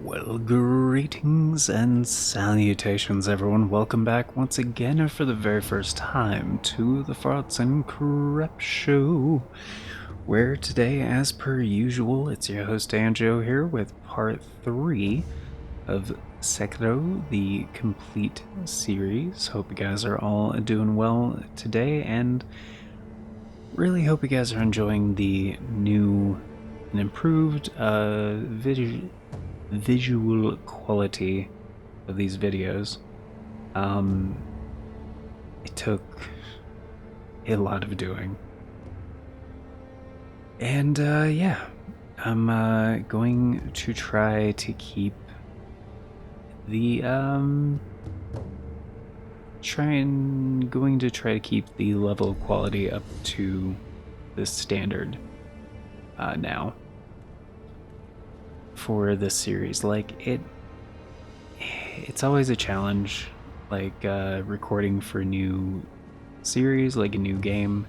Well, greetings and salutations, everyone. Welcome back once again, and for the very first time, to the Farts and Crep Show, where today, as per usual, it's your host Anjo here with part 3 of Sekiro, the complete series. Hope you guys are all doing well today, and really hope you guys are enjoying the new and improved visual quality of these videos. It took a lot of doing. And yeah, I'm going to try to keep the going to try to keep the level of quality up to this standard now for this series. Like it's always a challenge, like recording for a new series, like a new game,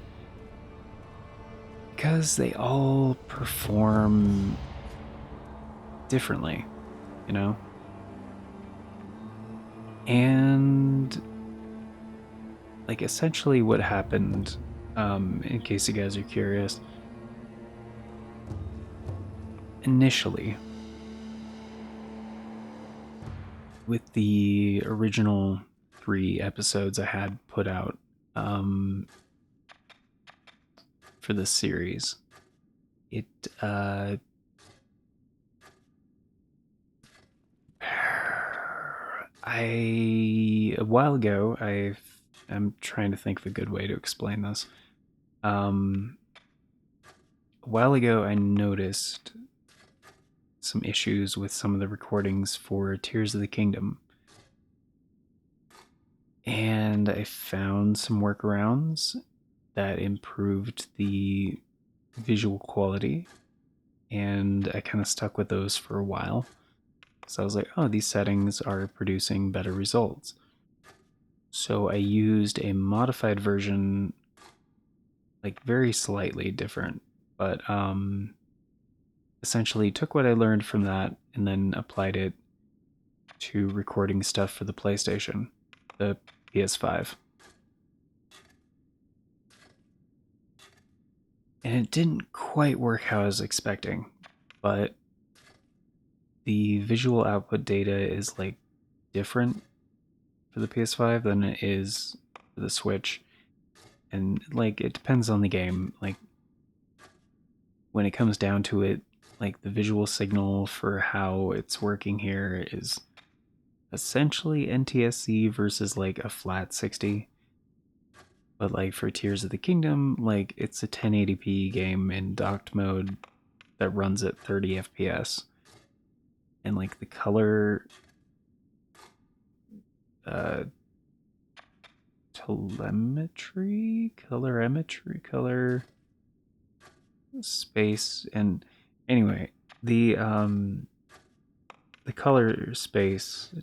because they all perform differently, you know? And like essentially what happened, in case you guys are curious, initially with the original 3 episodes I had put out for this series, it a while ago, I'm trying to think of a good way to explain this. A while ago, I noticed some issues with some of the recordings for Tears of the Kingdom, and I found some workarounds that improved the visual quality, and I kind of stuck with those for a while. So I was like, oh, these settings are producing better results. So I used a modified version, like very slightly different, but essentially took what I learned from that and then applied it to recording stuff for the PlayStation, the PS5. And it didn't quite work how I was expecting, but the visual output data is like different for the PS5 than it is for the Switch. And like it depends on the game. Like when it comes down to it, like the visual signal for how it's working here is essentially NTSC versus like a flat 60. But like for Tears of the Kingdom, like it's a 1080p game in docked mode that runs at 30 FPS. And like the uh color space, and anyway, the color space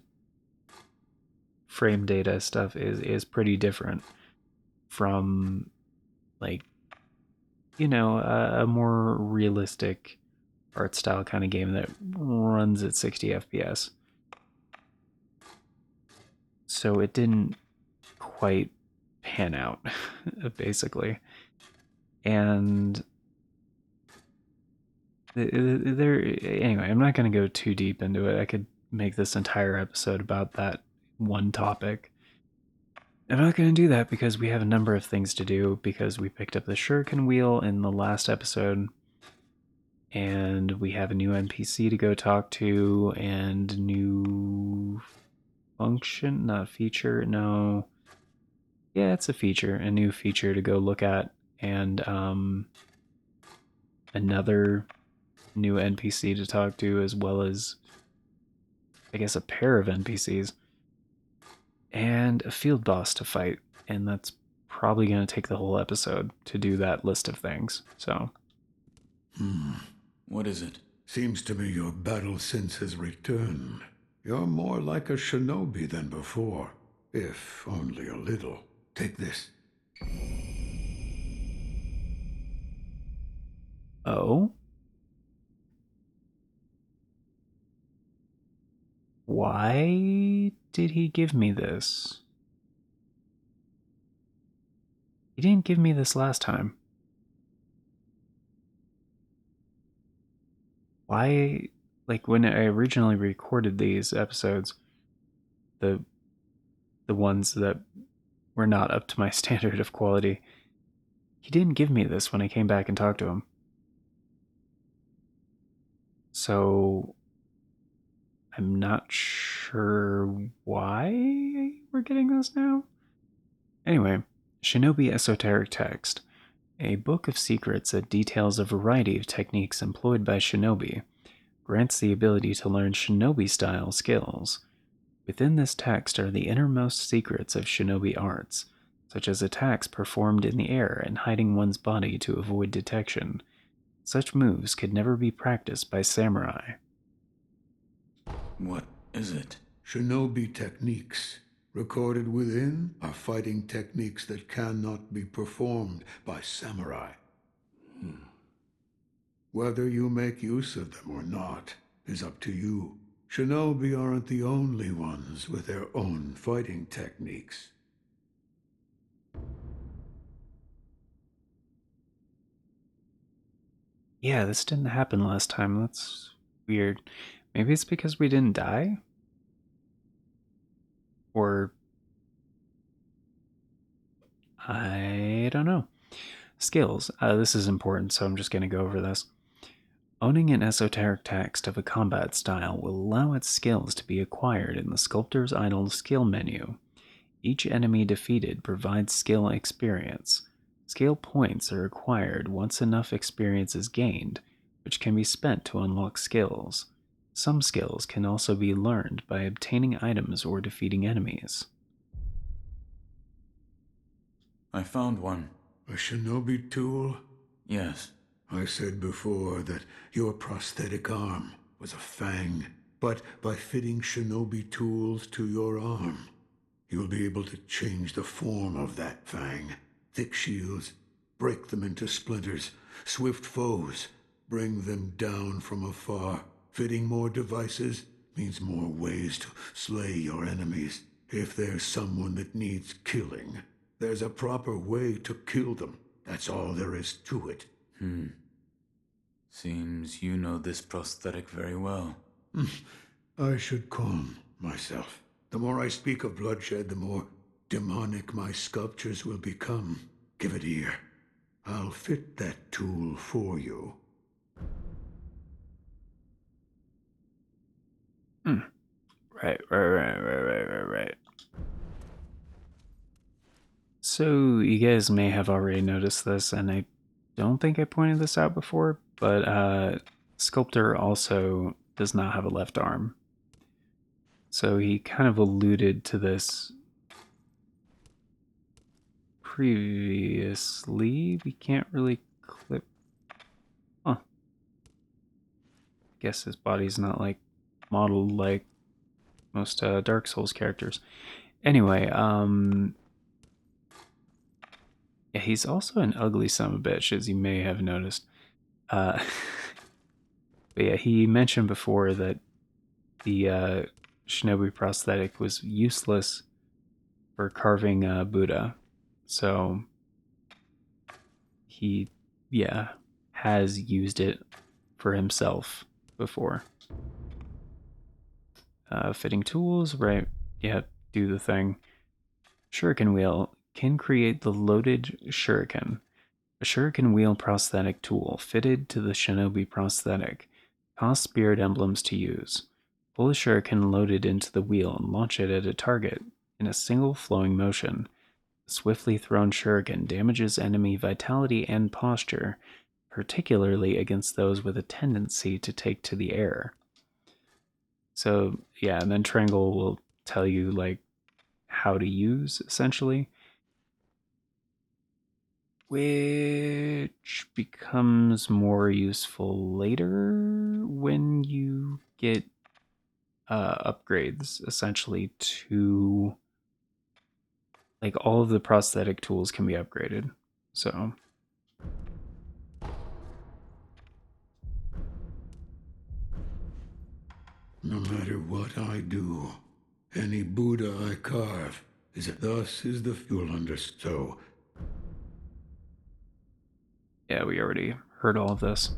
frame data stuff is pretty different from like, you know, a more realistic art style kind of game that runs at 60 FPS. So it didn't quite pan out basically. And there anyway, I'm not going to go too deep into it. I could make this entire episode about that one topic. I'm not going to do that because we have a number of things to do, because we picked up the shuriken wheel in the last episode, and we have a new NPC to go talk to, and new function, not feature, no. Yeah, it's a feature, a new feature to go look at, and another new NPC to talk to, as well as, I guess, a pair of NPCs, and a field boss to fight. And that's probably going to take the whole episode to do that list of things. So, What is it? Seems to me your battle sense has returned. You're more like a shinobi than before, if only a little. Take this. oh, Why did he give me this? He didn't give me this last time. Why, like when I originally recorded these episodes, the the ones that were not up to my standard of quality, he didn't give me this when I came back and talked to him. So I'm not sure why we're getting this now. Anyway, Shinobi Esoteric Text, a book of secrets that details a variety of techniques employed by shinobi, grants the ability to learn shinobi-style skills. Within this text are the innermost secrets of shinobi arts, such as attacks performed in the air and hiding one's body to avoid detection. Such moves could never be practiced by samurai. What is it? Shinobi techniques. Recorded within are fighting techniques that cannot be performed by samurai. Whether you make use of them or not is up to you. Shinobi aren't the only ones with their own fighting techniques. Yeah, this didn't happen last time. That's weird. Maybe it's because we didn't die? Or I don't know. Skills. This is important, so I'm just going to go over this. Owning an esoteric text of a combat style will allow its skills to be acquired in the Sculptor's Idol skill menu. Each enemy defeated provides skill experience. Skill points are acquired once enough experience is gained, which can be spent to unlock skills. Some skills can also be learned by obtaining items or defeating enemies. I found one. A shinobi tool? Yes. I said before that your prosthetic arm was a fang, but by fitting shinobi tools to your arm, you'll be able to change the form of that fang. Thick shields, break them into splinters. Swift foes, bring them down from afar. Fitting more devices means more ways to slay your enemies. If there's someone that needs killing, there's a proper way to kill them. That's all there is to it. Seems you know this prosthetic very well. I should calm myself. The more I speak of bloodshed, the more demonic my sculptures will become. Give it ear. I'll fit that tool for you. Right. So, you guys may have already noticed this, and I don't think I pointed this out before, but Sculptor also does not have a left arm. So he kind of alluded to this previously. We can't really clip. Huh. Guess his body's not like modeled like most Dark Souls characters. Anyway, yeah, he's also an ugly son of a bitch, as you may have noticed. But yeah, he mentioned before that the shinobi prosthetic was useless for carving Buddha. So he, yeah, has used it for himself before. Fitting tools, right? Yeah, do the thing. Shuriken wheel can create the loaded shuriken. A shuriken wheel prosthetic tool fitted to the shinobi prosthetic. Costs spirit emblems to use. Pull the shuriken loaded into the wheel and launch it at a target in a single flowing motion. The swiftly thrown shuriken damages enemy vitality and posture, particularly against those with a tendency to take to the air. So yeah, and then Triangle will tell you like how to use essentially, which becomes more useful later when you get upgrades essentially to like all of the prosthetic tools can be upgraded. So No matter what I do, any Buddha I carve thus is the fuel understow. Yeah, we already heard all of this.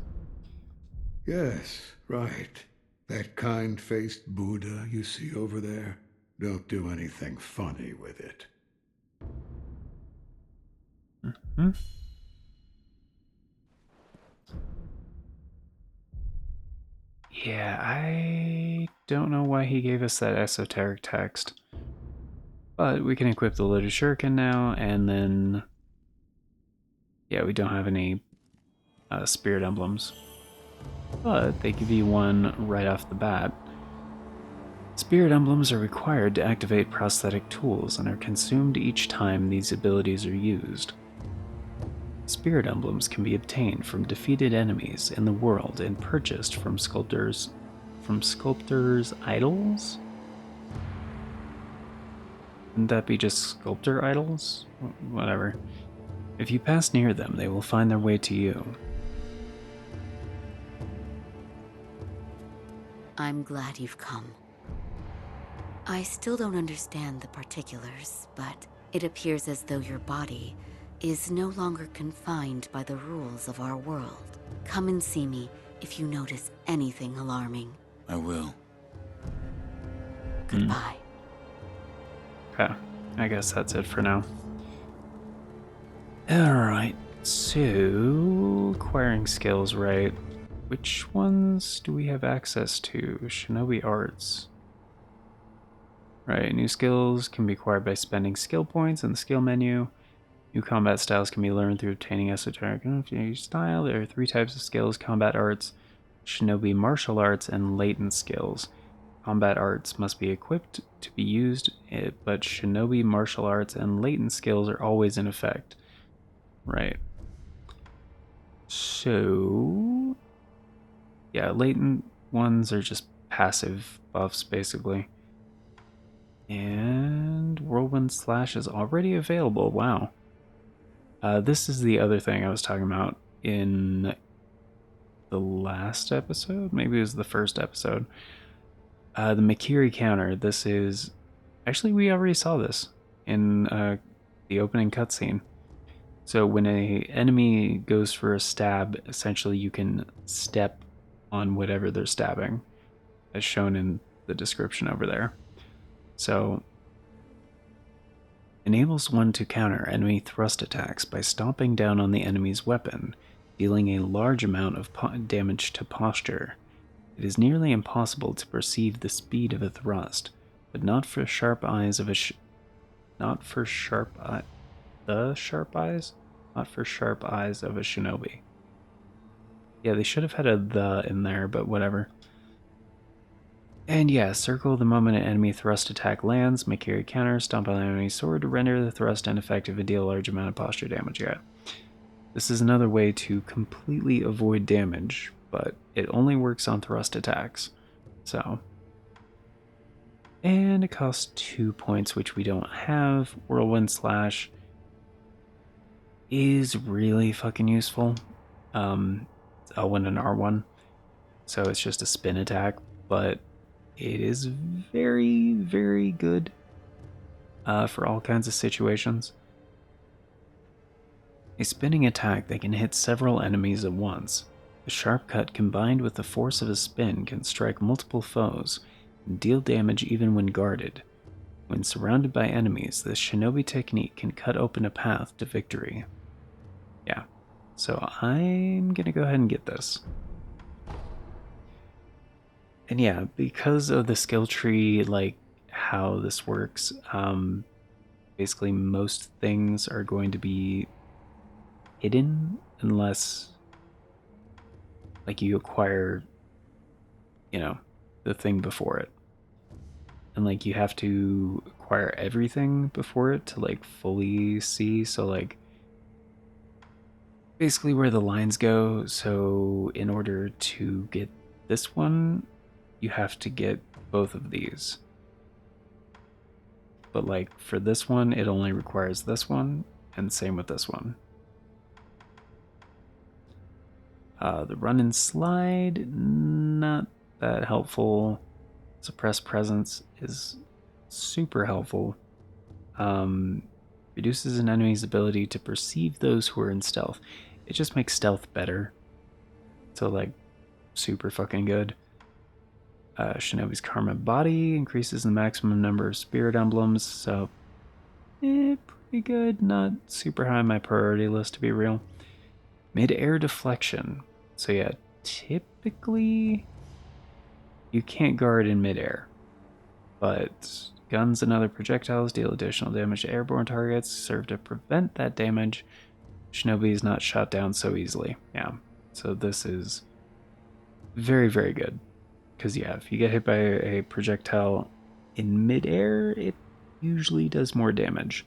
Yes, right. That kind-faced Buddha you see over there, don't do anything funny with it. Hmm. Yeah, I don't know why he gave us that esoteric text. But we can equip the loaded shuriken now, and then... Yeah, we don't have any spirit emblems. But they give you one right off the bat. Spirit emblems are required to activate prosthetic tools and are consumed each time these abilities are used. Spirit emblems can be obtained from defeated enemies in the world and purchased from sculptors' idols? Wouldn't that be just sculptor idols? Whatever. If you pass near them, they will find their way to you. I'm glad you've come. I still don't understand the particulars, but it appears as though your body is no longer confined by the rules of our world. Come and see me if you notice anything alarming. I will. Goodbye. Okay, I guess that's it for now. Alright, so acquiring skills, right? Which ones do we have access to? Shinobi Arts. Right, new skills can be acquired by spending skill points in the skill menu. New combat styles can be learned through obtaining esoteric style. There are 3 types of skills: combat arts, shinobi martial arts, and latent skills. Combat arts must be equipped to be used, but shinobi martial arts and latent skills are always in effect. Right. So, yeah, latent ones are just passive buffs, basically. And Whirlwind Slash is already available. Wow. This is the other thing I was talking about in the last episode. Maybe it was the first episode. The Makiri counter. This is... Actually, we already saw this in the opening cutscene. So when an enemy goes for a stab, essentially you can step on whatever they're stabbing, as shown in the description over there. So, enables one to counter enemy thrust attacks by stomping down on the enemy's weapon, dealing a large amount of damage to posture. It is nearly impossible to perceive the speed of a thrust, but not for sharp eyes of a not for sharp eyes of a shinobi. Yeah, they should have had a "the" in there, but whatever. And yeah, circle the moment an enemy thrust attack lands, make your counter, stomp on the enemy's sword to render the thrust ineffective and deal a large amount of posture damage. Yeah. This is another way to completely avoid damage, but it only works on thrust attacks. So. And it costs 2 points, which we don't have. Whirlwind Slash is really fucking useful. It's L1 and R1. So it's just a spin attack, but it is very, very good for all kinds of situations. A spinning attack that can hit several enemies at once. The sharp cut combined with the force of a spin can strike multiple foes and deal damage even when guarded. When surrounded by enemies, this shinobi technique can cut open a path to victory. Yeah, so I'm gonna go ahead and get this. And yeah, because of the skill tree, like how this works, basically most things are going to be hidden unless like you acquire, the thing before it. And like you have to acquire everything before it to like fully see. So like basically where the lines go. So in order to get this one, you have to get both of these. But like for this one, it only requires this one, and same with this one. The run and slide, not that helpful. Suppress presence is super helpful. Reduces an enemy's ability to perceive those who are in stealth. It just makes stealth better. So, like, super fucking good. Shinobi's Karma Body increases the maximum number of spirit emblems, so pretty good. Not super high on my priority list, to be real. Mid-air deflection. So yeah, typically you can't guard in mid-air, but guns and other projectiles deal additional damage to airborne targets, serve to prevent that damage. Shinobi is not shot down so easily. Yeah, so this is very, very good. Because yeah, if you get hit by a projectile in mid-air, it usually does more damage.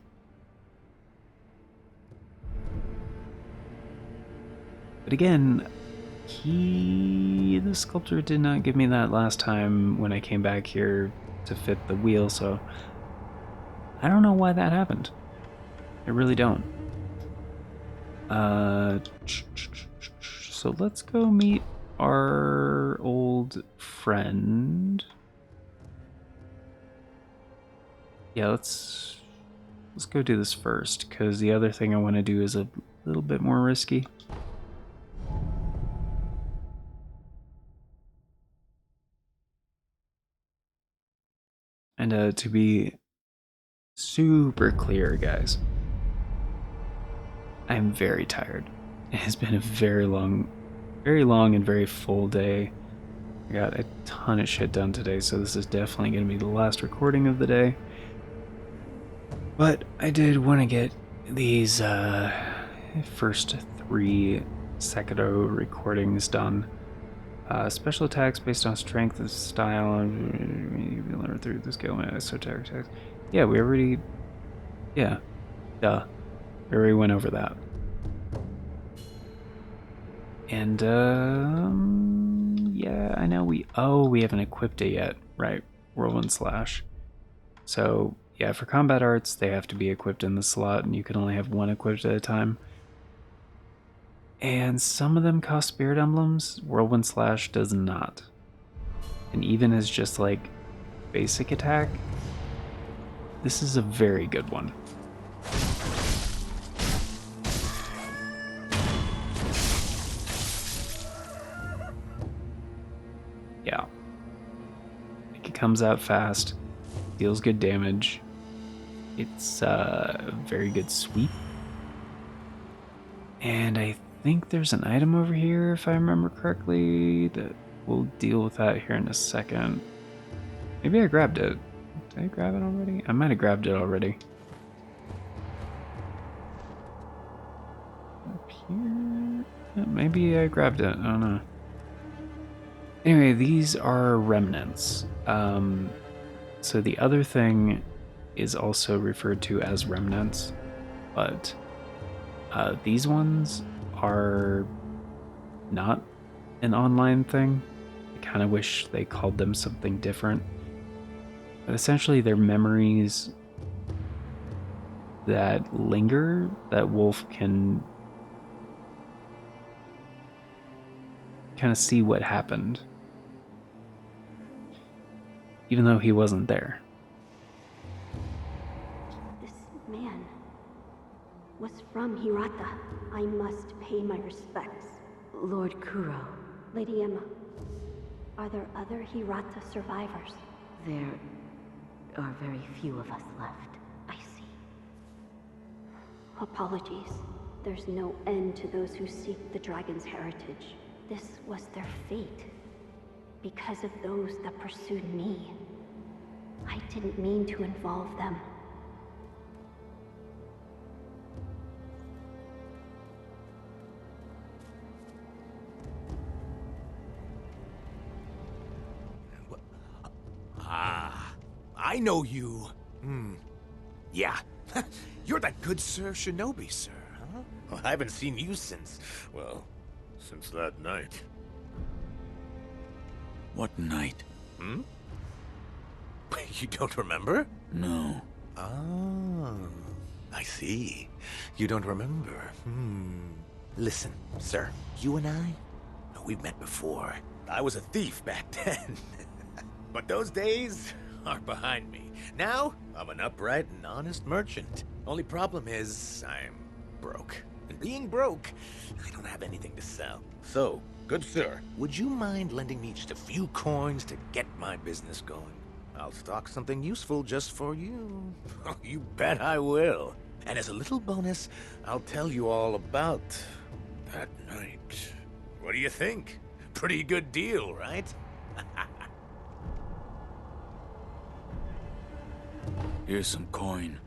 But again, the sculptor did not give me that last time when I came back here to fit the wheel, so I don't know why that happened. I really don't. So let's go meet our old friend. Yeah, let's go do this first, because the other thing I want to do is a little bit more risky. And to be super clear, guys, I'm very tired. It has been a very long and very full day. I got a ton of shit done today, so this is definitely going to be the last recording of the day. But I did want to get these first 3 Sekiro recordings done. Special attacks based on strength and style, and you learn through the skill and esoteric attacks. Yeah, we already. Yeah, duh. We already went over that. And yeah, I know we haven't equipped it yet, right? Whirlwind Slash. So yeah, for combat arts, they have to be equipped in the slot, and you can only have one equipped at a time. And some of them cost spirit emblems. Whirlwind Slash does not. And even as just like basic attack, this is a very good one. Yeah. Like, it comes out fast, deals good damage. It's a very good sweep. And I think there's an item over here, if I remember correctly, that we'll deal with that here in a second. Maybe I grabbed it. Did I grab it already? I might have grabbed it already. Up here? Maybe I grabbed it. I don't know. Anyway, these are remnants. So the other thing is also referred to as remnants, but these ones are not an online thing. I kind of wish they called them something different. But essentially, they're memories that linger that Wolf can kind of see what happened, even though he wasn't there. This man was from Hirata. I must pay my respects. Lord Kuro. Lady Emma, are there other Hirata survivors? There are very few of us left. I see. Apologies. There's no end to those who seek the dragon's heritage. This was their fate. Because of those that pursued me. I didn't mean to involve them. I know you. Yeah. You're that good Sir Shinobi, sir, huh? Well, I haven't seen you since, well, since that night. What night? You don't remember? No. Oh, I see. You don't remember. Listen, sir, you and I, we've met before. I was a thief back then. But those days are behind me. Now, I'm an upright and honest merchant. Only problem is, I'm broke. And being broke, I don't have anything to sell. So, good sir, would you mind lending me just a few coins to get my business going? I'll stock something useful just for you. Oh, you bet I will. And as a little bonus, I'll tell you all about that night. What do you think? Pretty good deal, right? Here's some coin.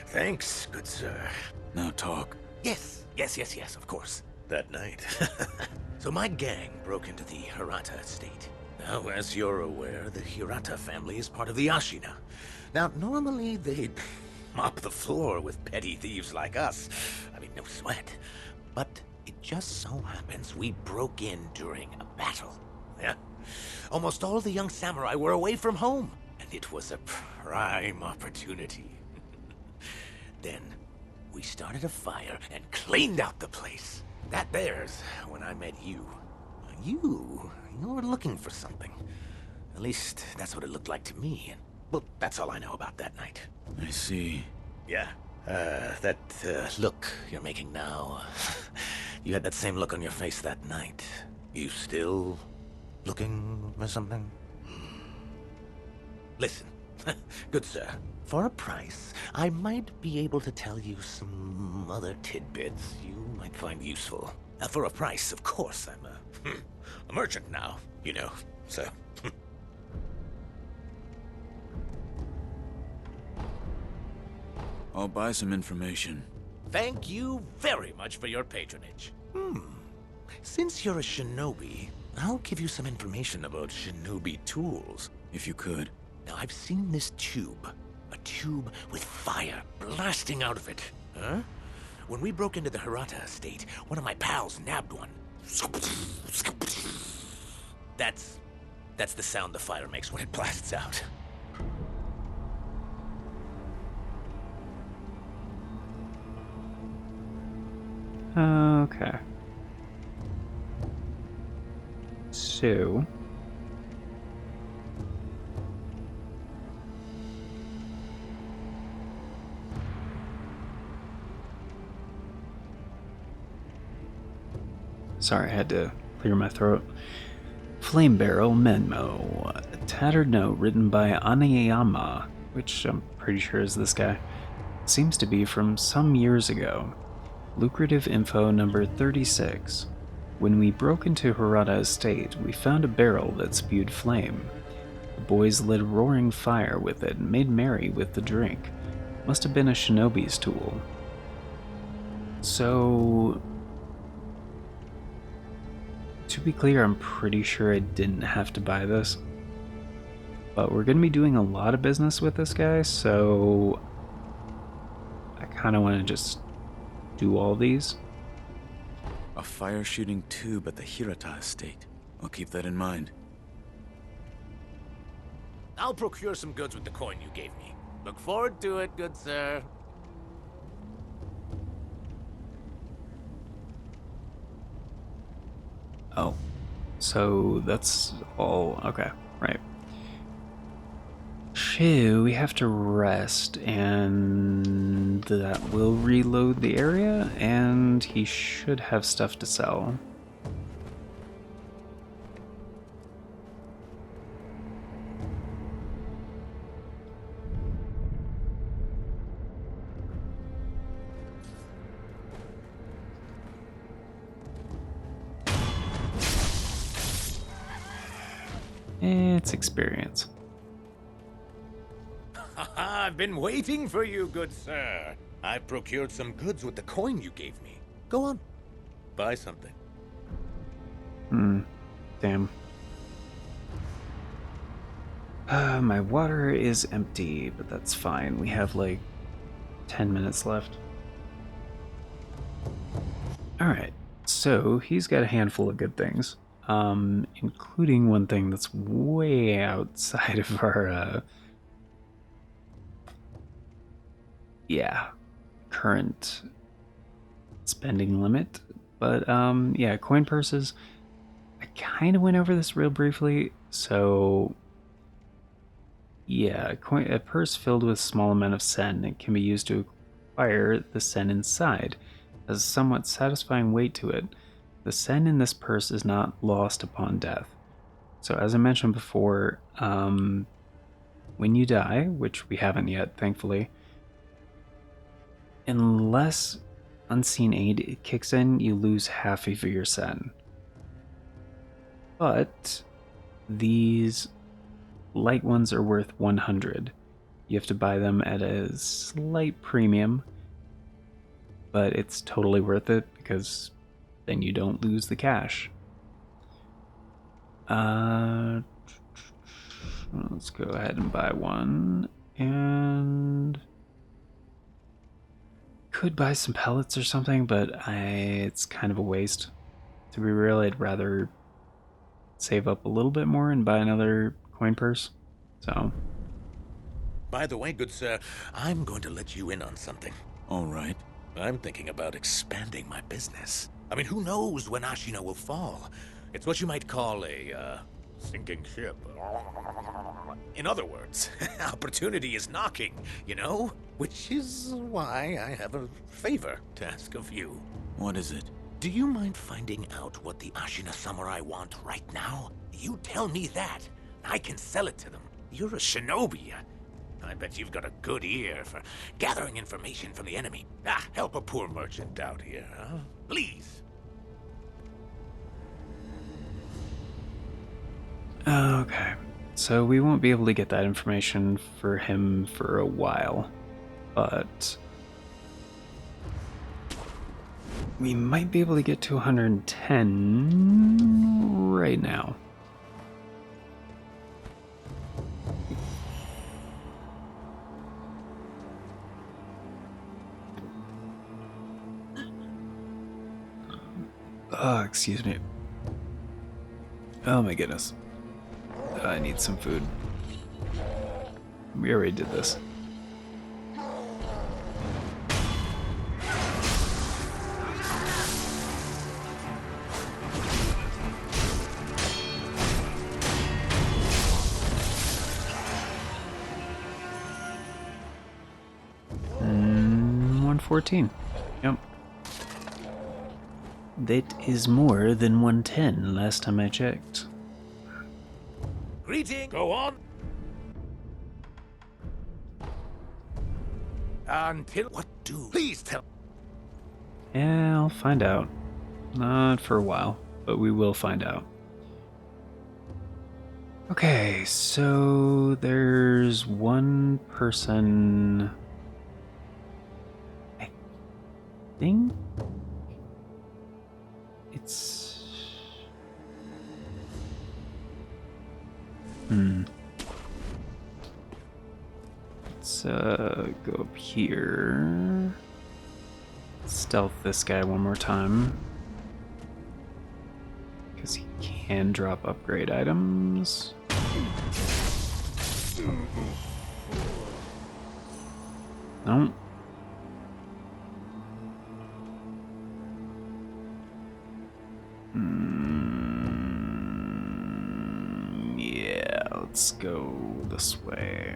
Thanks, good sir. Now talk. Yes, of course. That night. So my gang broke into the Hirata estate. Now, as you're aware, the Hirata family is part of the Ashina. Now, normally they'd mop the floor with petty thieves like us. I mean, no sweat. But it just so happens we broke in during a battle. Yeah. Almost all the young samurai were away from home, and it was a prime opportunity. Then, we started a fire and cleaned out the place. That there's when I met you. You were looking for something. At least, that's what it looked like to me. And, well, that's all I know about that night. I see. Yeah, that look you're making now. You had that same look on your face that night. You still looking for something? Listen, good sir. For a price, I might be able to tell you some other tidbits you might find useful. For a price, of course. I'm a merchant now, you know, so... I'll buy some information. Thank you very much for your patronage. Since you're a shinobi, I'll give you some information about shinobi tools. If you could. Now, I've seen this tube. A tube with fire blasting out of it. Huh? When we broke into the Hirata estate, one of my pals nabbed one. That's the sound the fire makes when it blasts out. Okay. So... Sorry, I had to clear my throat. Flame Barrel Menmo. A tattered note written by Aneyama, which I'm pretty sure is this guy. Seems to be from some years ago. Lucrative info number 36. When we broke into Hirata Estate, we found a barrel that spewed flame. The boys lit roaring fire with it and made merry with the drink. Must have been a shinobi's tool. So... to be clear, I'm pretty sure I didn't have to buy this. But we're going to be doing a lot of business with this guy, so... I kind of want to just do all these. A fire-shooting tube at the Hirata estate. I'll keep that in mind. I'll procure some goods with the coin you gave me. Look forward to it, good sir. Oh, so that's all. Okay, right. Shoo, we have to rest, and that will reload the area, and he should have stuff to sell. It's experience. I've been waiting for you, good sir. I procured some goods with the coin you gave me. Go on, buy something. Damn. My water is empty, but that's fine. We have like 10 minutes left. Alright, so he's got a handful of good things. Including one thing that's way outside of our, current spending limit. But, yeah, coin purses. I kind of went over this real briefly. So, yeah, a purse filled with a small amount of sen. It can be used to acquire the sen inside. It has a somewhat satisfying weight to it. The sen in this purse is not lost upon death. So, as I mentioned before, when you die, which we haven't yet, thankfully, unless unseen aid kicks in, you lose half of your sen. But these light ones are worth 100. You have to buy them at a slight premium, but it's totally worth it because then you don't lose the cash. Let's go ahead and buy one, and could buy some pellets or something, but it's kind of a waste. To be real, I'd rather save up a little bit more and buy another coin purse. So, By the way, good sir, I'm going to let you in on something. All right. I'm thinking about expanding my business. I mean, who knows when Ashina will fall? It's what you might call a, sinking ship. In other words, opportunity is knocking, you know? Which is why I have a favor to ask of you. What is it? Do you mind finding out what the Ashina samurai want right now? You tell me that. I can sell it to them. You're a shinobi. I bet you've got a good ear for gathering information from the enemy. Help a poor merchant out here, huh? Please. okay. So we won't be able to get that information for him for a while, but we might be able to get to 110 right now. Excuse me. Oh my goodness. I need some food. We already did this. Mm, 114. Yep. That is more than 110 last time I checked. Greeting. Go on. Until what do? Please tell. Yeah, I'll find out. Not for a while, but we will find out. Okay, so there's one person. I think it's. Let's go up here. Stealth this guy one more time. Because he can drop upgrade items. No. Yeah, let's go this way.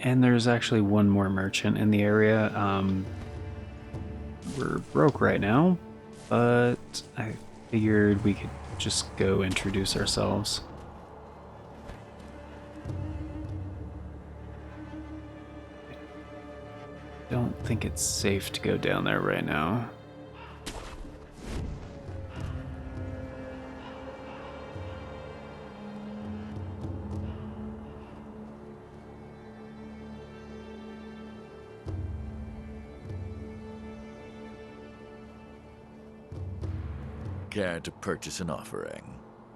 And there's actually one more merchant in the area. We're broke right now, but I figured we could just go introduce ourselves. Don't think it's safe to go down there right now. Care to purchase an offering?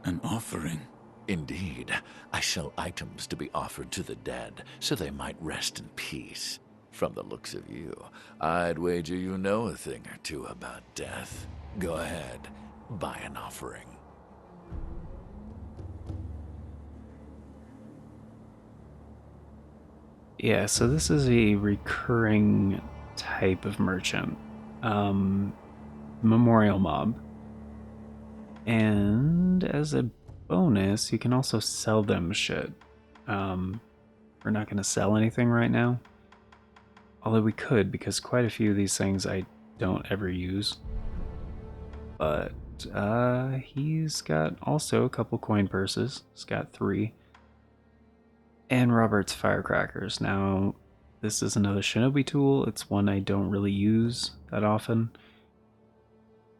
An offering? Indeed. I sell items to be offered to the dead, so they might rest in peace. From the looks of you, I'd wager you know a thing or two about death. Go ahead, buy an offering. Yeah, so this is a recurring type of merchant. Memorial mob. And as a bonus, you can also sell them shit. We're not going to sell anything right now. Although we could, because quite a few of these things I don't ever use. But he's got also a couple coin purses. He's got 3. And Robert's firecrackers. Now, this is another shinobi tool. It's one I don't really use that often.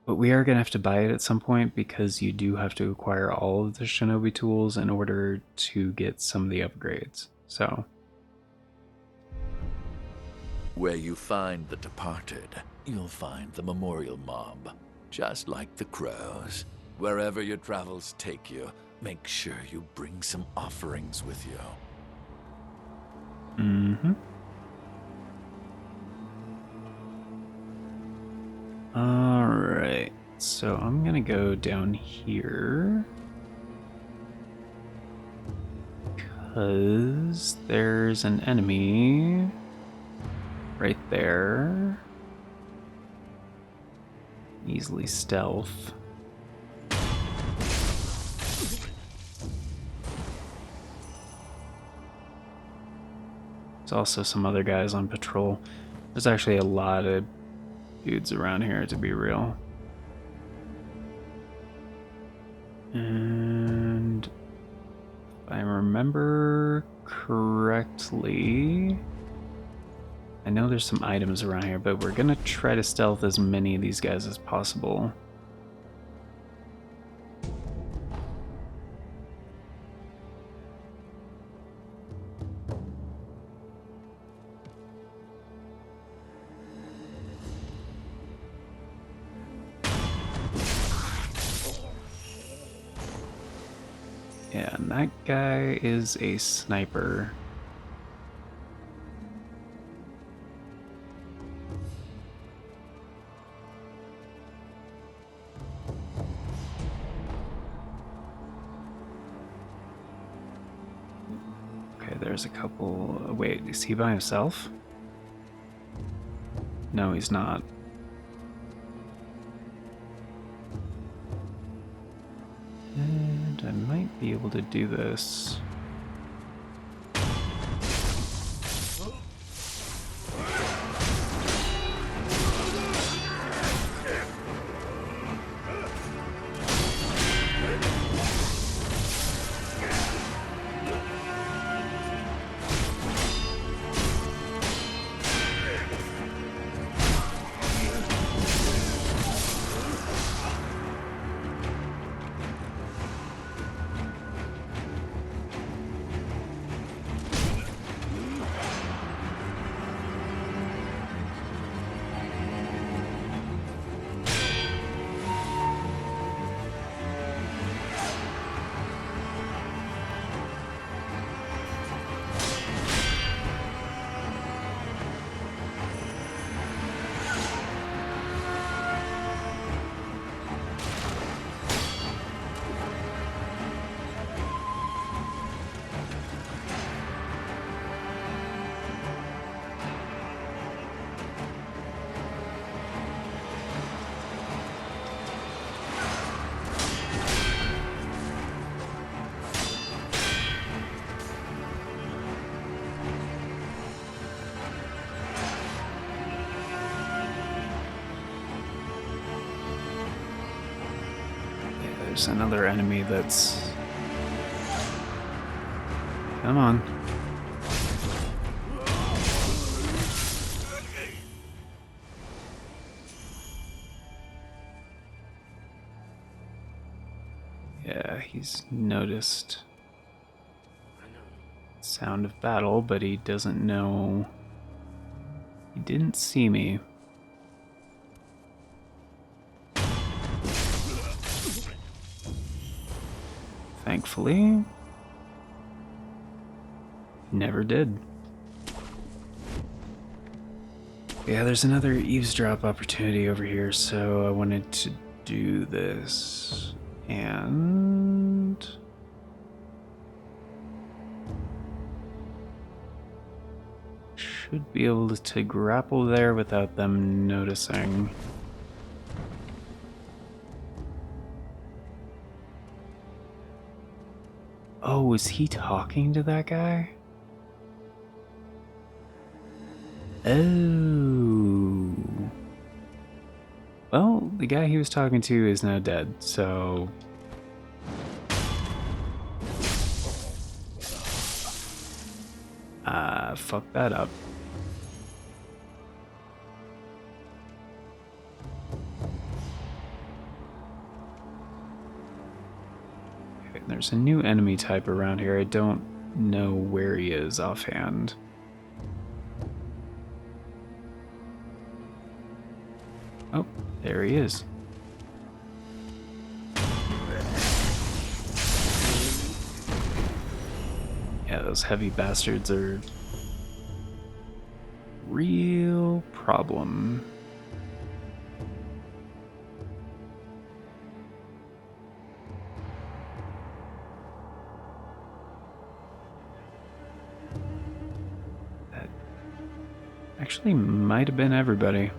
But we are going to have to buy it at some point because you do have to acquire all of the shinobi tools in order to get some of the upgrades. So, Where you find the departed, you'll find the memorial mob. Just like the crows. Wherever your travels take you, make sure you bring some offerings with you. Alright, so I'm gonna go down here. Because there's an enemy right there. Easily stealth. There's also some other guys on patrol. There's actually a lot of dudes around here, to be real. And if I remember correctly, I know there's some items around here, but we're gonna try to stealth as many of these guys as possible. Yeah, and that guy is a sniper. Okay, there's a couple. Wait, is he by himself? No, he's not. And I might be able to do this. There's another enemy that's... Come on. Yeah, he's noticed sound of battle, but he doesn't know... He didn't see me. Thankfully, never did. Yeah, there's another eavesdrop opportunity over here, so I wanted to do this. And... should be able to grapple there without them noticing. Oh, was he talking to that guy? Oh. Well, the guy he was talking to is now dead, so... fuck that up. Okay, there's a new enemy type around here. I don't know where he is offhand. Oh, there he is. Yeah, those heavy bastards are real problem. That actually might have been everybody.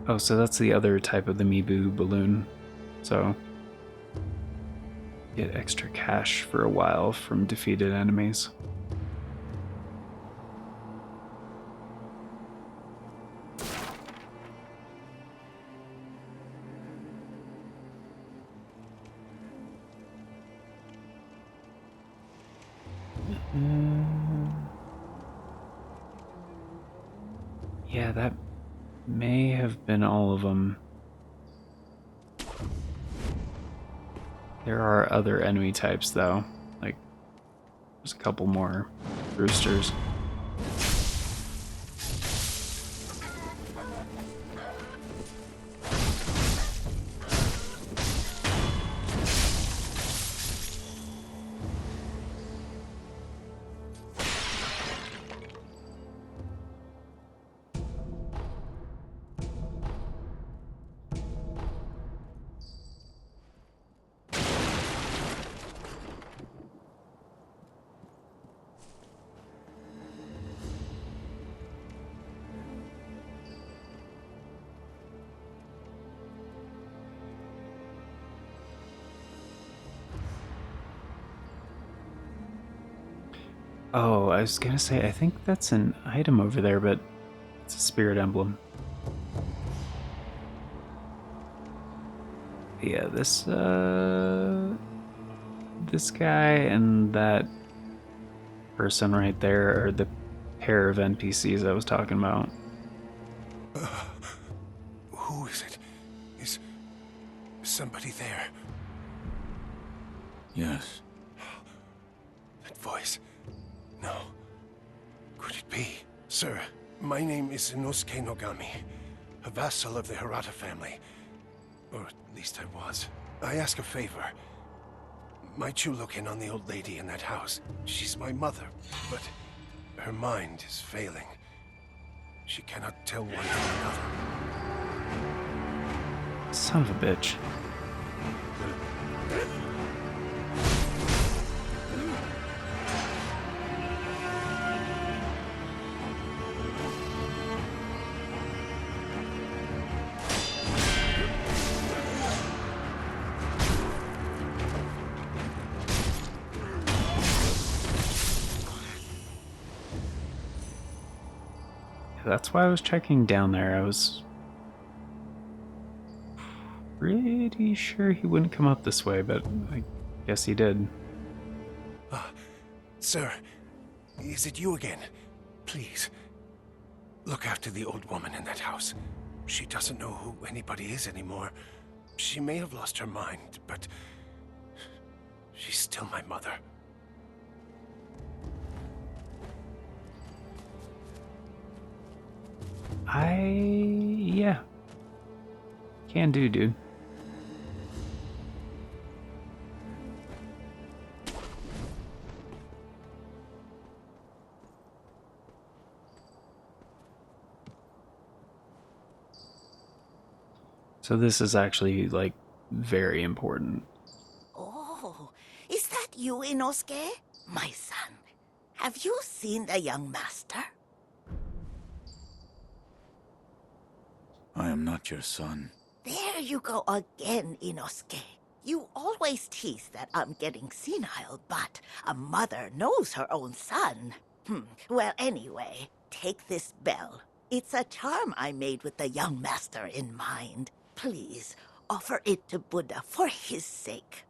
Oh, so that's the other type of the Mibu balloon. So, get extra cash for a while from defeated enemies. Yeah, that may have been all of them. There are other enemy types, though. Like, there's a couple more roosters. Oh, I was gonna say, I think that's an item over there, but it's a spirit emblem. Yeah, this guy and that person right there are the pair of NPCs I was talking about. Who is it? Is somebody there? Yes. That voice. No. Could it be? Sir, my name is Inosuke Nogami, a vassal of the Hirata family. Or at least I was. I ask a favor. Might you look in on the old lady in that house? She's my mother, but her mind is failing. She cannot tell one from another. Son of a bitch. That's why I was checking down there. I was pretty sure he wouldn't come up this way, but I guess he did. Sir, is it you again? Please, look after the old woman in that house. She doesn't know who anybody is anymore. She may have lost her mind, but she's still my mother. Yeah. Can do, dude. So this is actually, like, very important. Oh, is that you, Inosuke? My son, have you seen the young master? I am not your son. There you go again, Inosuke. You always tease that I'm getting senile, but a mother knows her own son. Well, anyway, take this bell. It's a charm I made with the young master in mind. Please, offer it to Buddha for his sake.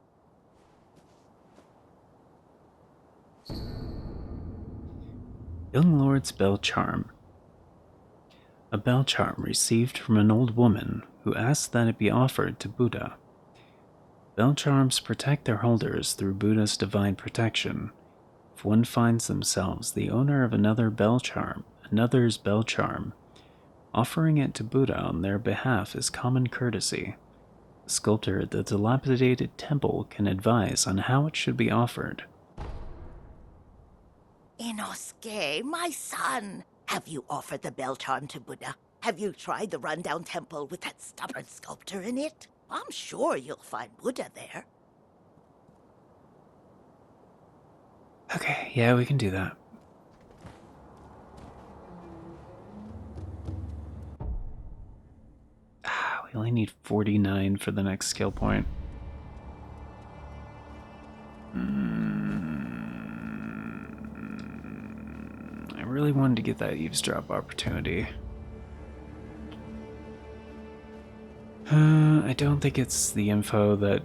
Young Lord's Bell Charm. A bell charm received from an old woman who asked that it be offered to Buddha. Bell charms protect their holders through Buddha's divine protection. If one finds themselves the owner of another's bell charm, offering it to Buddha on their behalf is common courtesy. The sculptor at the dilapidated temple can advise on how it should be offered. Inosuke, my son, have you offered the bell charm to Buddha? Have you tried the rundown temple with that stubborn sculptor in it? I'm sure you'll find Buddha there. Okay, yeah, we can do that. We only need 49 for the next skill point. I really wanted to get that eavesdrop opportunity. I don't think it's the info that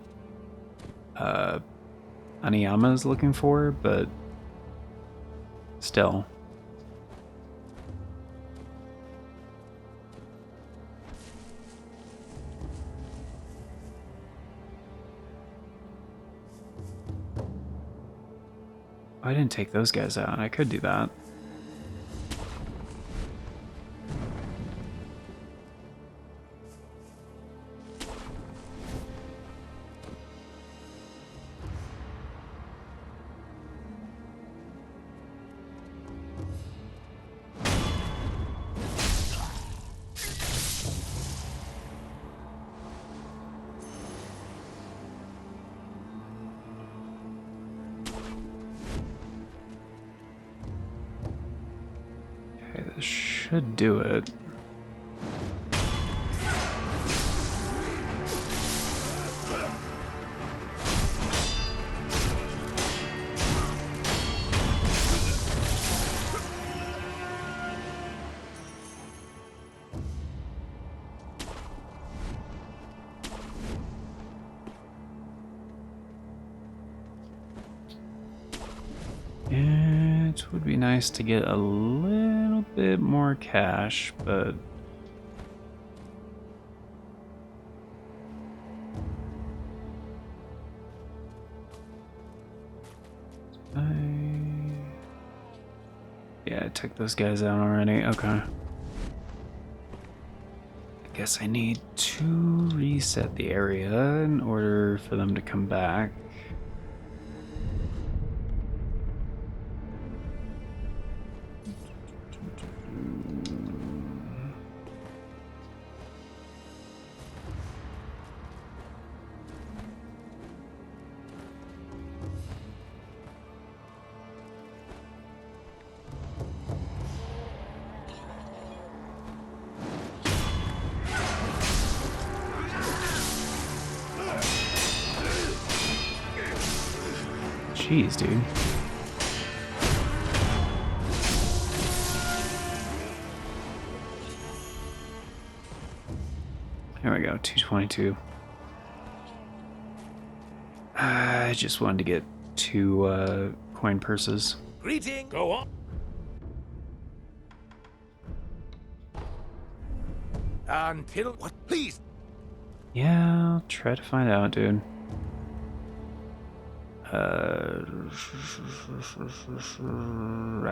Aniyama is looking for, but still. I didn't take those guys out. I could do that. This should do it. It would be nice to get a little bit more cash, but yeah, I took those guys out already. Okay. I guess I need to reset the area in order for them to come back. Jeez, dude. Here we go, 222. I just wanted to get 2 coin purses. Greeting! Go on! Until what? Please! Yeah, I'll try to find out, dude. I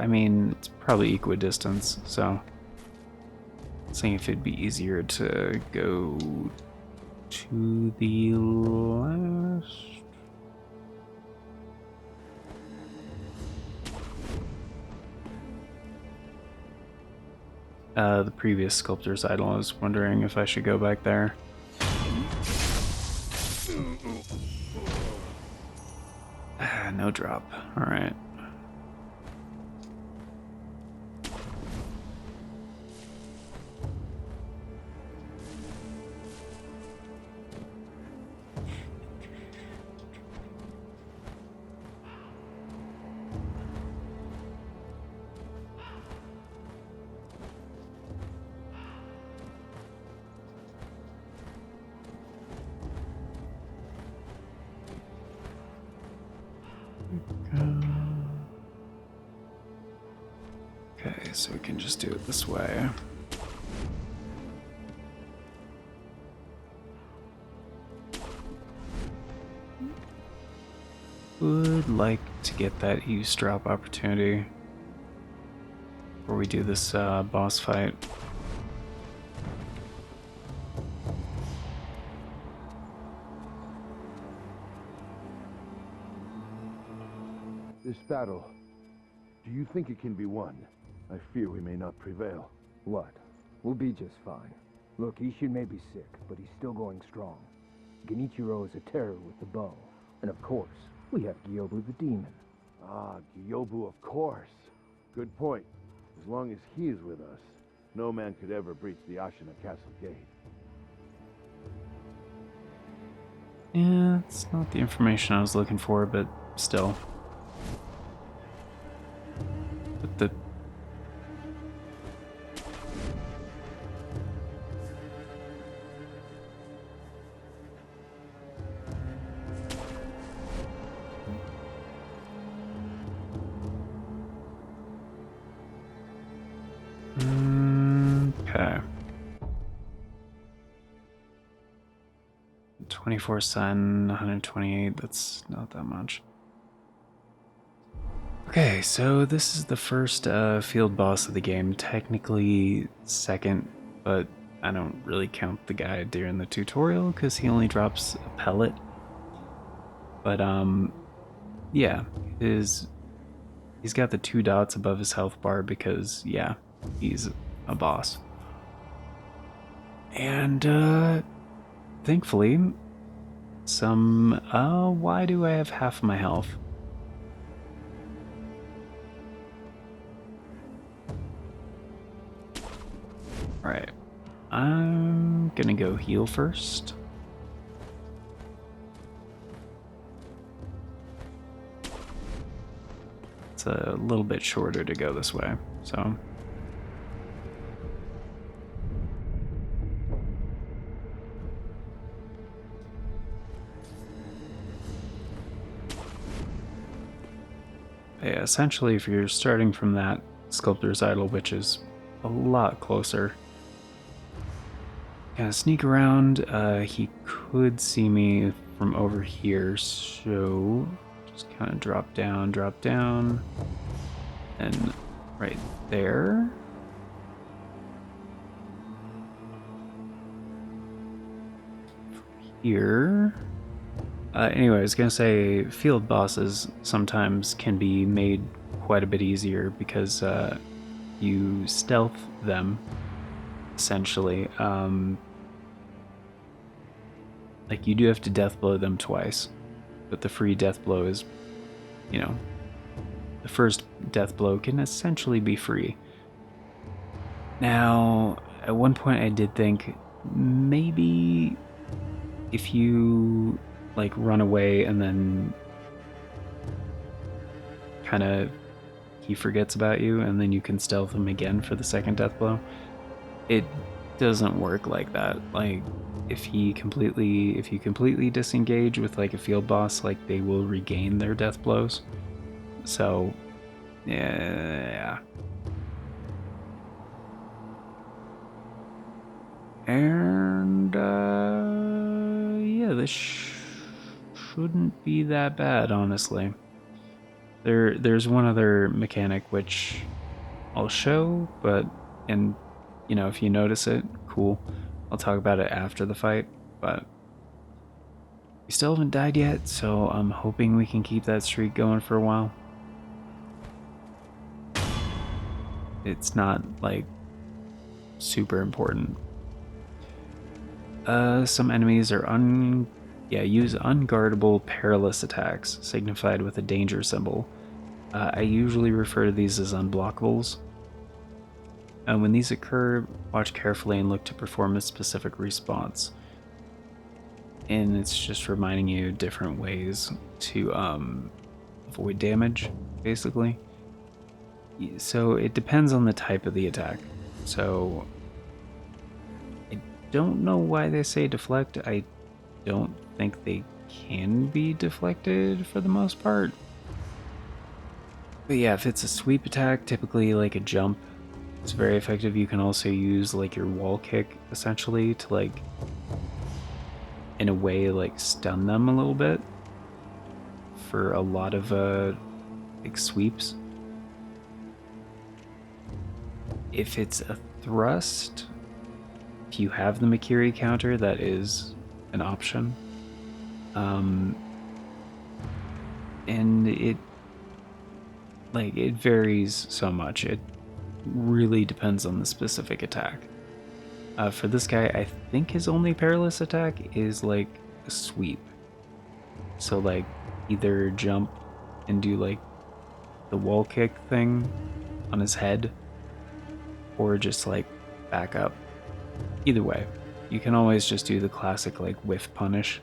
mean, it's probably equidistance, so seeing if it'd be easier to go to the last. The previous sculptor's idol. I was wondering if I should go back there. No drop. Alright. Okay, so we can just do it this way. Would like to get that eavesdrop opportunity before we do this boss fight. This battle, do you think it can be won? I fear we may not prevail. What? We'll be just fine. Look, Ishin may be sick, but he's still going strong. Genichiro is a terror with the bow. And of course, we have Gyobu the demon. Ah, Gyobu, of course. Good point. As long as he is with us, no man could ever breach the Ashina Castle gate. Yeah, it's not the information I was looking for, but still. But the... Okay. 24 sun, 128, that's not that much. Okay, so this is the first field boss of the game. Technically second, but I don't really count the guy during the tutorial because he only drops a pellet. But yeah, he's got the 2 dots above his health bar because yeah, he's a boss. And thankfully, why do I have half my health? Alright, I'm gonna go heal first. It's a little bit shorter to go this way, so... Yeah, essentially if you're starting from that Sculptor's Idol, which is a lot closer. Gonna sneak around, he could see me from over here, so just kind of drop down, and right there. Here. Anyway, I was gonna say field bosses sometimes can be made quite a bit easier because you stealth them, essentially. Like, you do have to death blow them twice, but the free death blow is, you know, the first death blow can essentially be free. Now, at one point I did think maybe if you like run away and then kind of he forgets about you and then you can stealth him again for the second death blow. It doesn't work like that. Like, if you completely disengage with like a field boss, like they will regain their death blows. So yeah. And yeah, this shouldn't be that bad, honestly. There's one other mechanic which I'll show, and you know, if you notice it, cool. I'll talk about it after the fight, but we still haven't died yet, so I'm hoping we can keep that streak going for a while. It's not like super important. Some enemies are Yeah, use unguardable perilous attacks, signified with a danger symbol. I usually refer to these as unblockables. When these occur, watch carefully and look to perform a specific response. And it's just reminding you different ways to avoid damage, basically. So it depends on the type of the attack. So I don't know why they say deflect. I don't think they can be deflected for the most part. But yeah, if it's a sweep attack, typically like a jump, it's very effective. You can also use like your wall kick essentially to like, in a way, like stun them a little bit for a lot of like sweeps. If it's a thrust, if you have the Makiri counter, that is an option. And it varies so much. It really depends on the specific attack. For this guy, I think his only perilous attack is like a sweep. So like either jump and do like the wall kick thing on his head, or just like back up. Either way, you can always just do the classic like whiff punish.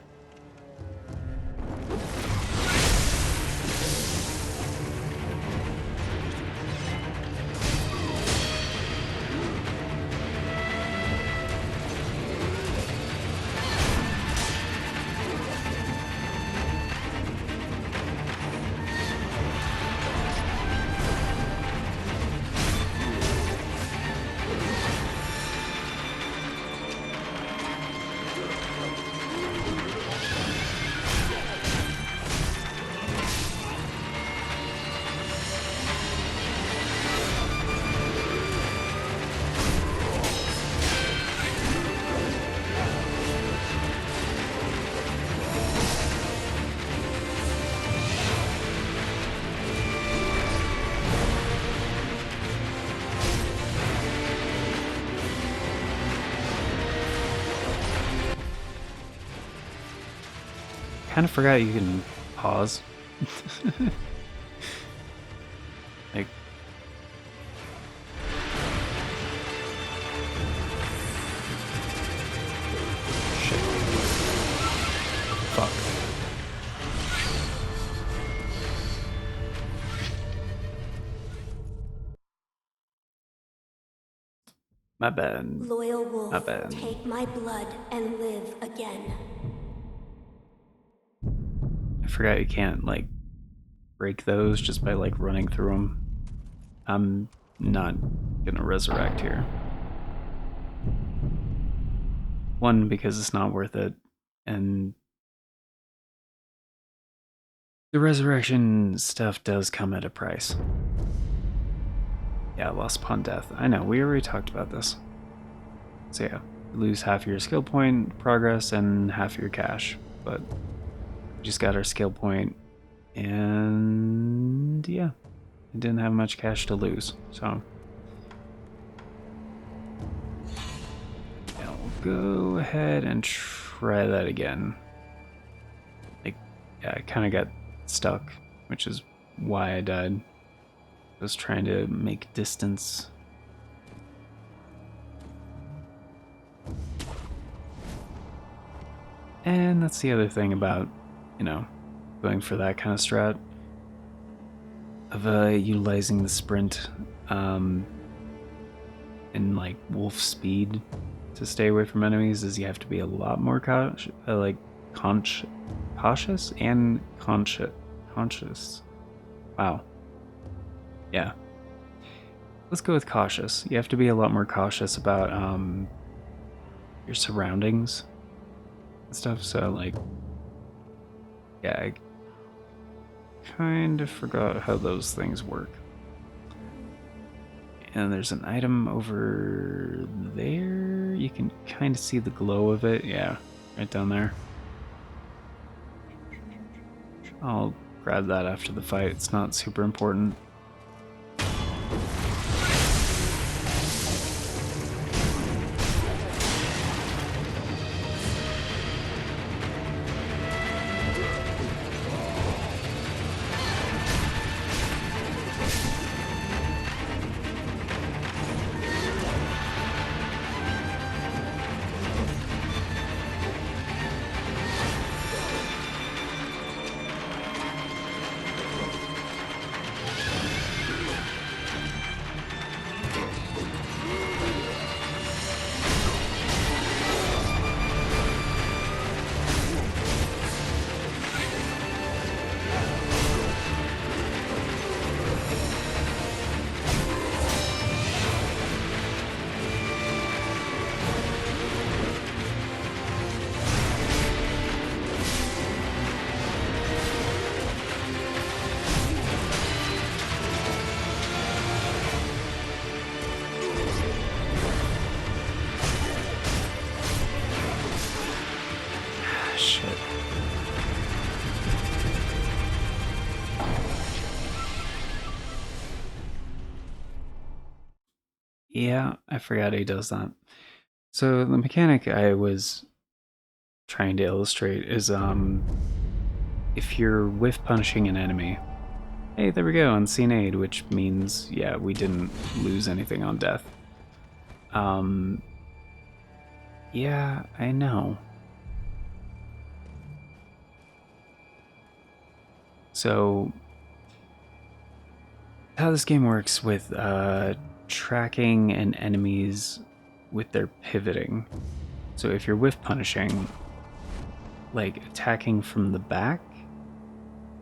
Kind of forgot you can pause. Like, shit. Fuck. My bad. Loyal wolf, My bad. take my blood and live again. I forgot you can't like break those just by like running through them. I'm not gonna resurrect here. One, because it's not worth it, and the resurrection stuff does come at a price. Yeah, loss upon death. I know, we already talked about this. So yeah, you lose half your skill point progress and half your cash, but we just got our skill point, and yeah, I didn't have much cash to lose, so yeah, we'll go ahead and try that again. Like, yeah, I kind of got stuck, which is why I died. I was trying to make distance. And that's the other thing about, you know, going for that kind of strat of utilizing the sprint and like wolf speed to stay away from enemies is you have to be a lot more cautious and conscious. Wow. Yeah. Let's go with cautious. You have to be a lot more cautious about your surroundings and stuff. So like, yeah, I kind of forgot how those things work. And there's an item over there. You can kind of see the glow of it. Yeah, right down there. I'll grab that after the fight. It's not super important. Yeah, I forgot he does that. So the mechanic I was trying to illustrate is if you're whiff punishing an enemy, hey, there we go, unseen aid, which means, yeah, we didn't lose anything on death. Yeah, I know. So, how this game works with tracking and enemies with their pivoting. So if you're whiff punishing, like attacking from the back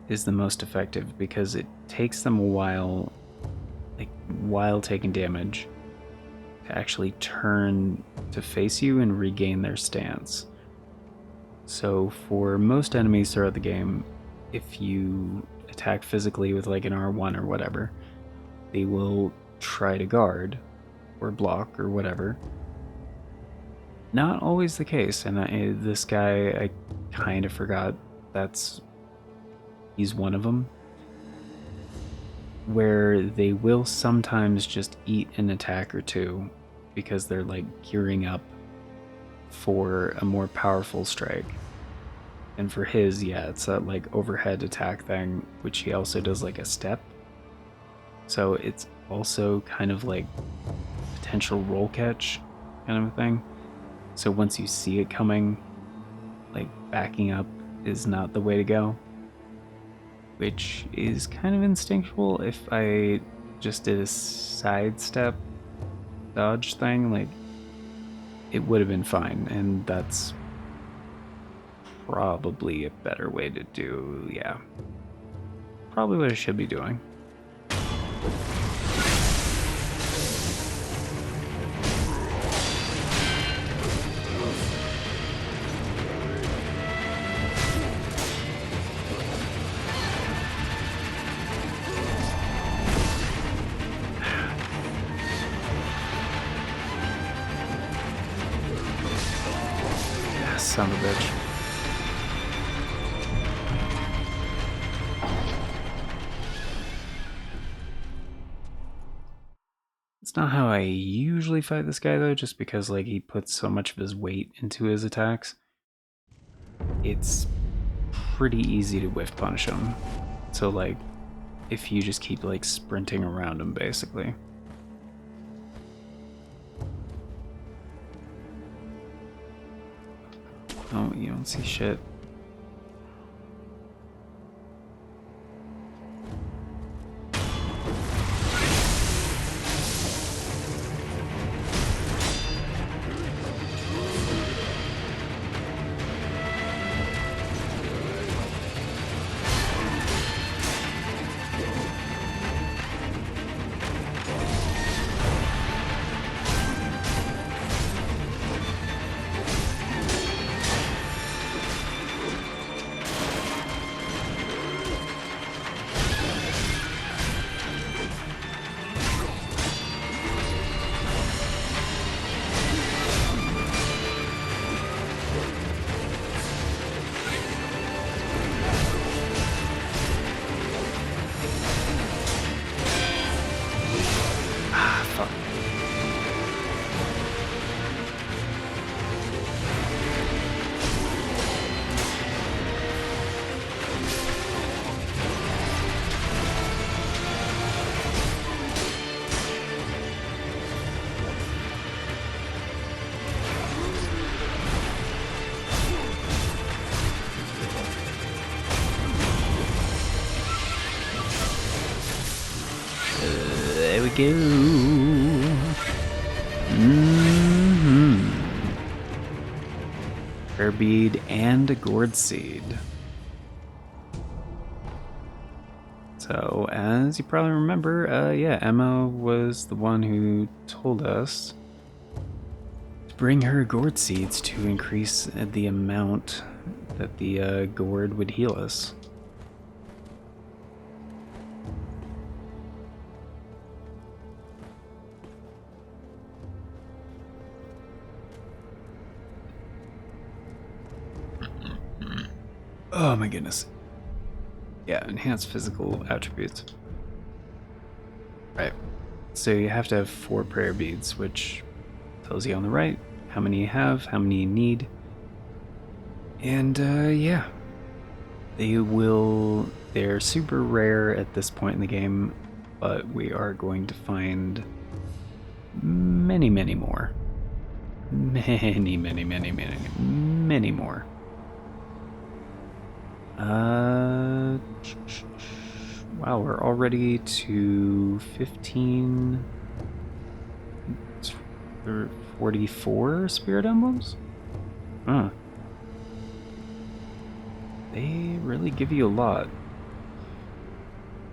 is the most effective because it takes them a while, like while taking damage, to actually turn to face you and regain their stance. So for most enemies throughout the game, if you attack physically with like an R1 or whatever, they will try to guard or block or whatever. Not always the case, and this guy, I kind of forgot he's one of them, where they will sometimes just eat an attack or two because they're like gearing up for a more powerful strike. And for his, yeah, it's that like overhead attack thing, which he also does like a step. So it's also kind of like potential roll catch kind of a thing. So once you see it coming, like backing up is not the way to go. Which is kind of instinctual. If I just did a sidestep dodge thing, like it would have been fine, and that's probably a better way to do, yeah. Probably what I should be doing. Son of a bitch. It's not how I usually fight this guy though, just because like he puts so much of his weight into his attacks. It's pretty easy to whiff punish him. So like if you just keep like sprinting around him basically. Oh, you don't see shit. There we go. Prayer bead and a gourd seed. So, as you probably remember, yeah, Emma was the one who told us to bring her gourd seeds to increase the amount that the gourd would heal us. Oh my goodness. Yeah, enhance physical attributes. Right. So you have to have 4 prayer beads, which tells you on the right how many you have, how many you need. And yeah, they're super rare at this point in the game, but we are going to find many, many more. Many, many, many, many, many more. Wow, we're already to 15... 44 spirit emblems? Huh. They really give you a lot.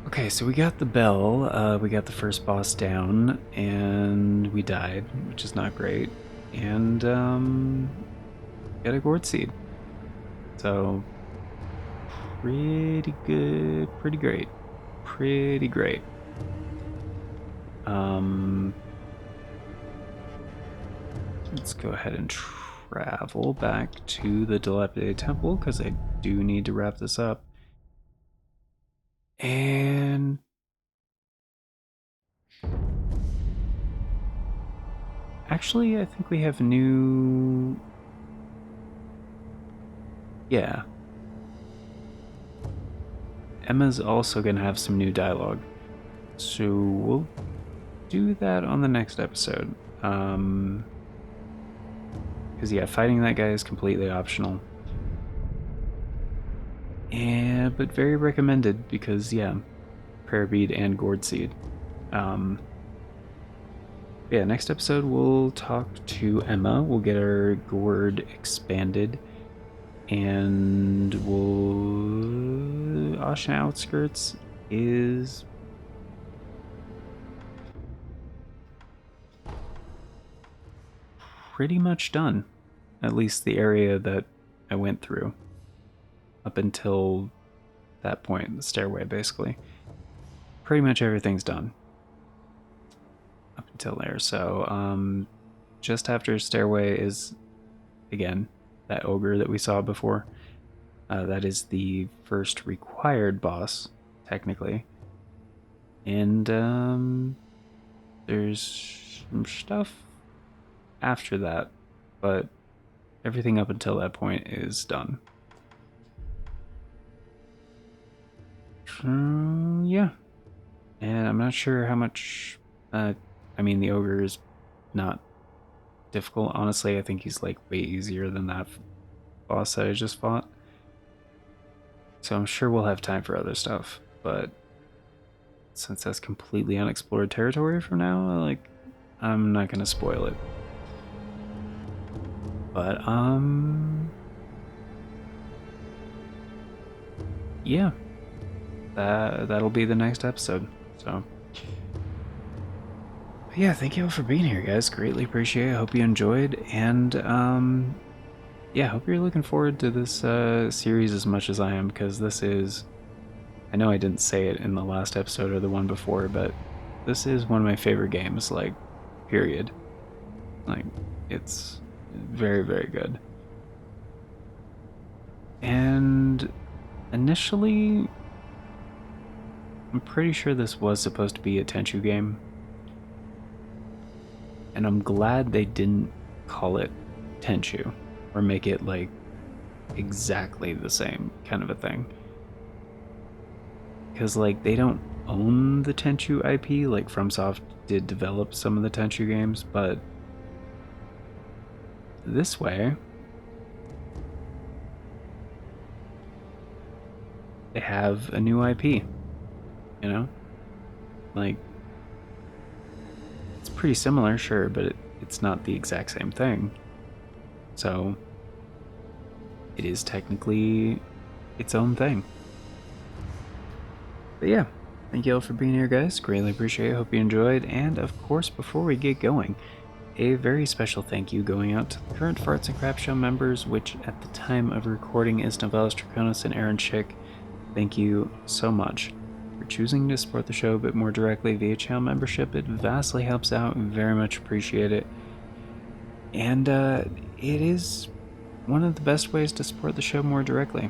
Okay, so we got the bell, we got the first boss down, and we died, which is not great. And, got a gourd seed. So, pretty good, pretty great. Pretty great. Let's go ahead and travel back to the dilapidated temple, because I do need to wrap this up. And actually, I think we have new... Yeah. Emma's also going to have some new dialogue. So we'll do that on the next episode. Because yeah, fighting that guy is completely optional. But very recommended because yeah, prayer bead and gourd seed. Yeah, next episode we'll talk to Emma. We'll get our gourd expanded, and Ashina Outskirts is pretty much done. At least the area that I went through. Up until that point, the stairway basically. Pretty much everything's done. Up until there. So, just after stairway is, again, that ogre that we saw before. That is the first required boss, technically. And, there's some stuff after that, but everything up until that point is done. Yeah. And I'm not sure how much, I mean, the ogre is not difficult. Honestly, I think he's like way easier than that boss that I just fought. So I'm sure we'll have time for other stuff, but since that's completely unexplored territory for now, like, I'm not gonna spoil it. But, yeah. That'll be the next episode, so... But yeah, thank you all for being here, guys. Greatly appreciate it. Hope you enjoyed, and, yeah, hope you're looking forward to this, series as much as I am, because this is... I know I didn't say it in the last episode or the one before, but this is one of my favorite games, like, period. Like, it's very, very good. And initially, I'm pretty sure this was supposed to be a Tenchu game. And I'm glad they didn't call it Tenchu, or make it, like, exactly the same kind of a thing. Because, like, they don't own the Tenchu IP, like, FromSoft did develop some of the Tenchu games, but this way, they have a new IP, you know? Like, it's pretty similar, sure, but it's not the exact same thing. So, it is technically its own thing. But yeah, thank you all for being here, guys. Greatly appreciate it. Hope you enjoyed. And of course, before we get going, a very special thank you going out to the current Farts and Crap Show members, which at the time of recording is Novellis Draconis and Aaron Schick. Thank you so much for choosing to support the show a bit more directly via channel membership. It vastly helps out. Very much appreciate it. And it is one of the best ways to support the show more directly.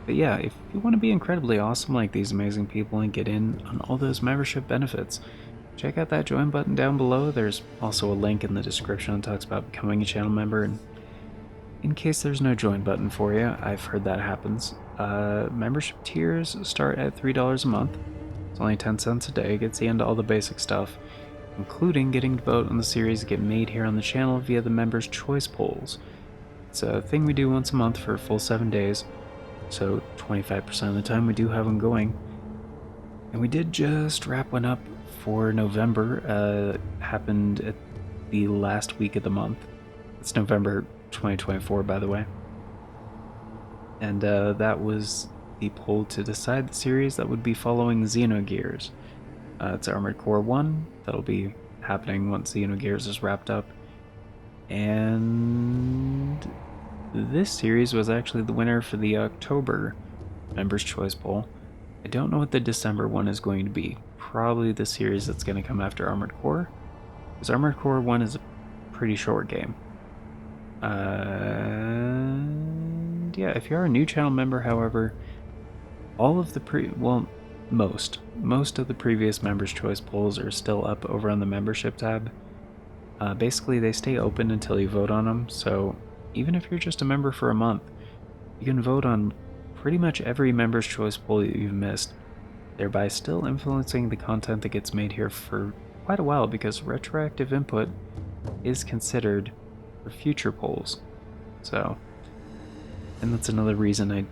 But yeah, if you want to be incredibly awesome like these amazing people and get in on all those membership benefits, check out that join button down below. There's also a link in the description that talks about becoming a channel member. And in case there's no join button for you, I've heard that happens. Membership tiers start at $3 a month. It's only 10 cents a day, gets you into all the basic stuff, including getting to vote on the series that get made here on the channel via the members' choice polls. It's a thing we do once a month for a full 7 days, so 25% of the time we do have them going. And we did just wrap one up for November. Happened at the last week of the month. It's November 2024, by the way. And that was the poll to decide the series that would be following Xenogears. It's Armored Core 1. That'll be happening once Xenogears is wrapped up. And this series was actually the winner for the October Members' Choice Poll. I don't know what the December one is going to be. Probably the series that's going to come after Armored Core. Because Armored Core 1 is a pretty short game. And yeah, if you are a new channel member, however, all of the most of the previous Members' Choice polls are still up over on the membership tab. Basically, they stay open until you vote on them, so even if you're just a member for a month, you can vote on pretty much every Members' Choice poll that you've missed, thereby still influencing the content that gets made here for quite a while, because retroactive input is considered for future polls. So, and that's another reason I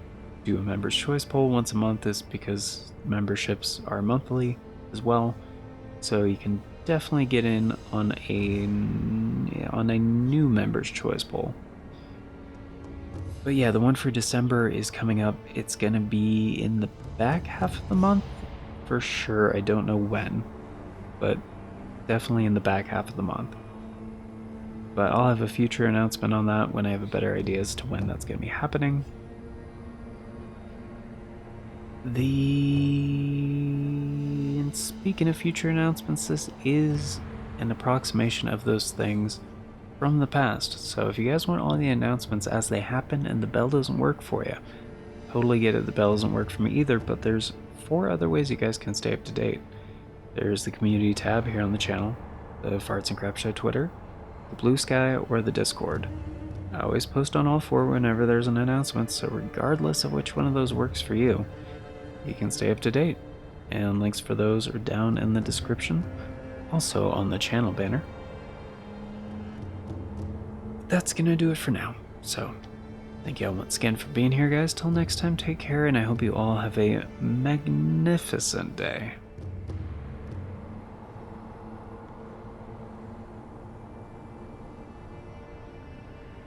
do a Members' Choice poll once a month, is because memberships are monthly as well, so you can definitely get in on a new Members' Choice poll. But yeah, the one for December is coming up. It's gonna be in the back half of the month for sure. I don't know when, but definitely in the back half of the month. But I'll have a future announcement on that when I have a better idea as to when that's gonna be happening. And speaking of future announcements, this is an approximation of those things from the past. So if you guys want all the announcements as they happen and the bell doesn't work for you, totally get it, the bell doesn't work for me either, but there's 4 other ways you guys can stay up to date. There's the community tab here on the channel, the Farts and Crap Show Twitter, the Bluesky, or the Discord. I always post on all 4 whenever there's an announcement, so regardless of which one of those works for you, you can stay up to date. And links for those are down in the description, also on the channel banner. That's gonna do it for now. So, thank you all once again for being here, guys. Till next time, take care, and I hope you all have a magnificent day.